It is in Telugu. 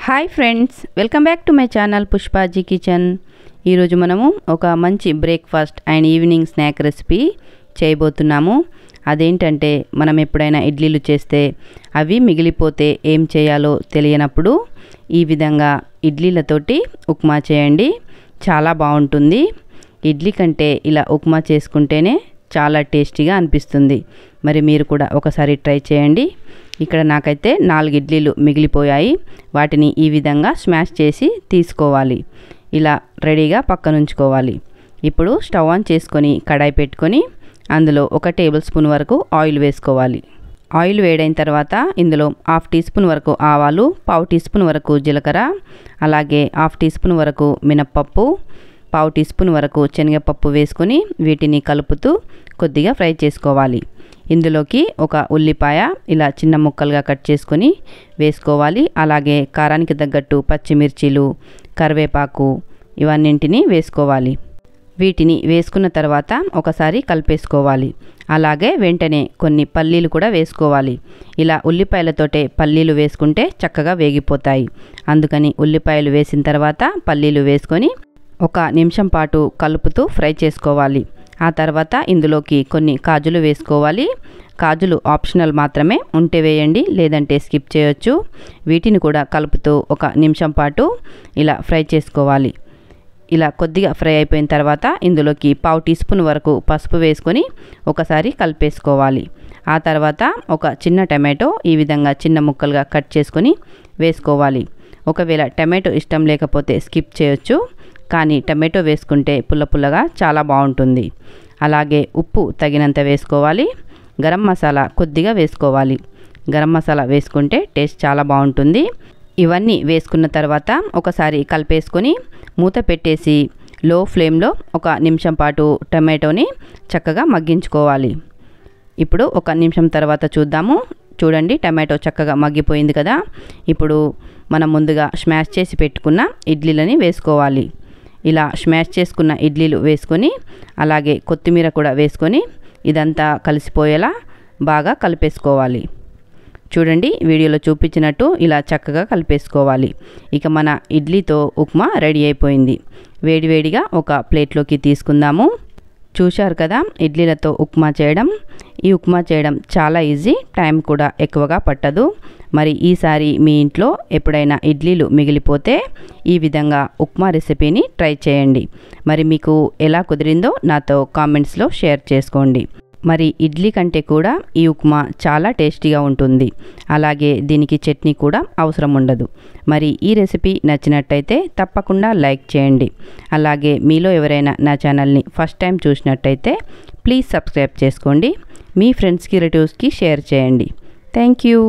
Hi friends, welcome back to my channel Pushpaji kitchen. ఈరోజు మనము ఒక మంచి breakfast and evening snack recipe చేయబోతున్నాము. అదేంటంటే, మనం ఎప్పుడైనా ఇడ్లీలు చేస్తే అవి మిగిలిపోతే ఏం చేయాలో తెలియనప్పుడు ఈ విధంగా ఇడ్లీలతోటి ఉప్మా చేయండి. చాలా బాగుంటుంది. ఇడ్లీ కంటే ఇలా ఉప్మా చేసుకుంటేనే చాలా టేస్టీగా అనిపిస్తుంది. మరి మీరు కూడా ఒకసారి ట్రై చేయండి. ఇక్కడ నాకైతే 4 ఇడ్లీలు మిగిలిపోయాయి. వాటిని ఈ విధంగా స్మాష్ చేసి తీసుకోవాలి. ఇలా రెడీగా పక్కన ఉంచుకోవాలి. ఇప్పుడు స్టవ్ ఆన్ చేసుకొని కడాయి పెట్టుకొని అందులో 1 టేబుల్ స్పూన్ వరకు ఆయిల్ వేసుకోవాలి. ఆయిల్ వేడైన తర్వాత ఇందులో 1/2 టీ స్పూన్ వరకు ఆవాలు, 1/4 టీ స్పూన్ వరకు జీలకర్ర, అలాగే 1/2 టీ స్పూన్ వరకు మినప్పప్పు, 1/4 టీ స్పూన్ వరకు శనగపప్పు వేసుకొని వీటిని కలుపుతూ కొద్దిగా ఫ్రై చేసుకోవాలి. ఇందులోకి ఒక ఉల్లిపాయ ఇలా చిన్న ముక్కలుగా కట్ చేసుకొని వేసుకోవాలి. అలాగే కారానికి తగ్గట్టు పచ్చిమిర్చీలు, కరివేపాకు ఇవన్నింటినీ వేసుకోవాలి. వీటిని వేసుకున్న తర్వాత ఒకసారి కలిపేసుకోవాలి. అలాగే వెంటనే కొన్ని పల్లీలు కూడా వేసుకోవాలి. ఇలా ఉల్లిపాయలతోటే పల్లీలు వేసుకుంటే చక్కగా వేగిపోతాయి. అందుకని ఉల్లిపాయలు వేసిన తర్వాత పల్లీలు వేసుకొని 1 నిమిషం పాటు కలుపుతూ ఫ్రై చేసుకోవాలి. ఆ తర్వాత ఇందులోకి కొన్ని కాజులు వేసుకోవాలి. కాజులు ఆప్షనల్ మాత్రమే, ఉంటే వేయండి, లేదంటే స్కిప్ చేయొచ్చు. వీటిని కూడా కలుపుతూ 1 నిమిషం పాటు ఇలా ఫ్రై చేసుకోవాలి. ఇలా కొద్దిగా ఫ్రై అయిపోయిన తర్వాత ఇందులోకి 1/4 టీ స్పూన్ వరకు పసుపు వేసుకొని ఒకసారి కలిపేసుకోవాలి. ఆ తర్వాత ఒక చిన్న టమాటో ఈ విధంగా చిన్న ముక్కలుగా కట్ చేసుకొని వేసుకోవాలి. ఒకవేళ టమాటో ఇష్టం లేకపోతే స్కిప్ చేయొచ్చు, కానీ టమాటో వేసుకుంటే పుల్ల పుల్లగా చాలా బాగుంటుంది. అలాగే ఉప్పు తగినంత వేసుకోవాలి. గరం మసాలా కొద్దిగా వేసుకోవాలి. గరం మసాలా వేసుకుంటే టేస్ట్ చాలా బాగుంటుంది. ఇవన్నీ వేసుకున్న తర్వాత ఒకసారి కలిపేసుకొని మూత పెట్టేసి లో ఫ్లేమ్లో 1 నిమిషం పాటు టమాటోని చక్కగా మగ్గించుకోవాలి. ఇప్పుడు 1 నిమిషం తర్వాత చూద్దాము. చూడండి, టమాటో చక్కగా మగ్గిపోయింది కదా. ఇప్పుడు మనం ముందుగా స్మాష్ చేసి పెట్టుకున్న ఇడ్లీలని వేసుకోవాలి. ఇలా స్మాష్ చేసుకున్న ఇడ్లీలు వేసుకొని అలాగే కొత్తిమీర కూడా వేసుకొని ఇదంతా కలిసిపోయేలా బాగా కలిపేసుకోవాలి. చూడండి, వీడియోలో చూపించినట్టు ఇలా చక్కగా కలిపేసుకోవాలి. ఇక మన ఇడ్లీతో ఉప్మా రెడీ అయిపోయింది. వేడివేడిగా ఒక ప్లేట్లోకి తీసుకుందాము. చూశారు కదా ఇడ్లీలతో ఉప్మా చేయడం. ఈ ఉప్మా చేయడం చాలా ఈజీ, టైం కూడా ఎక్కువగా పట్టదు. మరి ఈసారి మీ ఇంట్లో ఎప్పుడైనా ఇడ్లీలు మిగిలిపోతే ఈ విధంగా ఉప్మా రెసిపీని ట్రై చేయండి. మరి మీకు ఎలా కుదిరిందో నాతో కామెంట్స్లో షేర్ చేసుకోండి. మరి ఇడ్లీ కంటే కూడా ఈ ఉప్మా చాలా టేస్టీగా ఉంటుంది. అలాగే దీనికి చట్నీ కూడా అవసరం ఉండదు. మరి ఈ రెసిపీ నచ్చినట్టయితే తప్పకుండా లైక్ చేయండి. అలాగే మీలో ఎవరైనా నా ఛానల్ని ఫస్ట్ టైం చూసినట్టయితే ప్లీజ్ సబ్స్క్రైబ్ చేసుకోండి. మీ ఫ్రెండ్స్కి, రిలేటివ్స్కి షేర్ చేయండి. Thank you.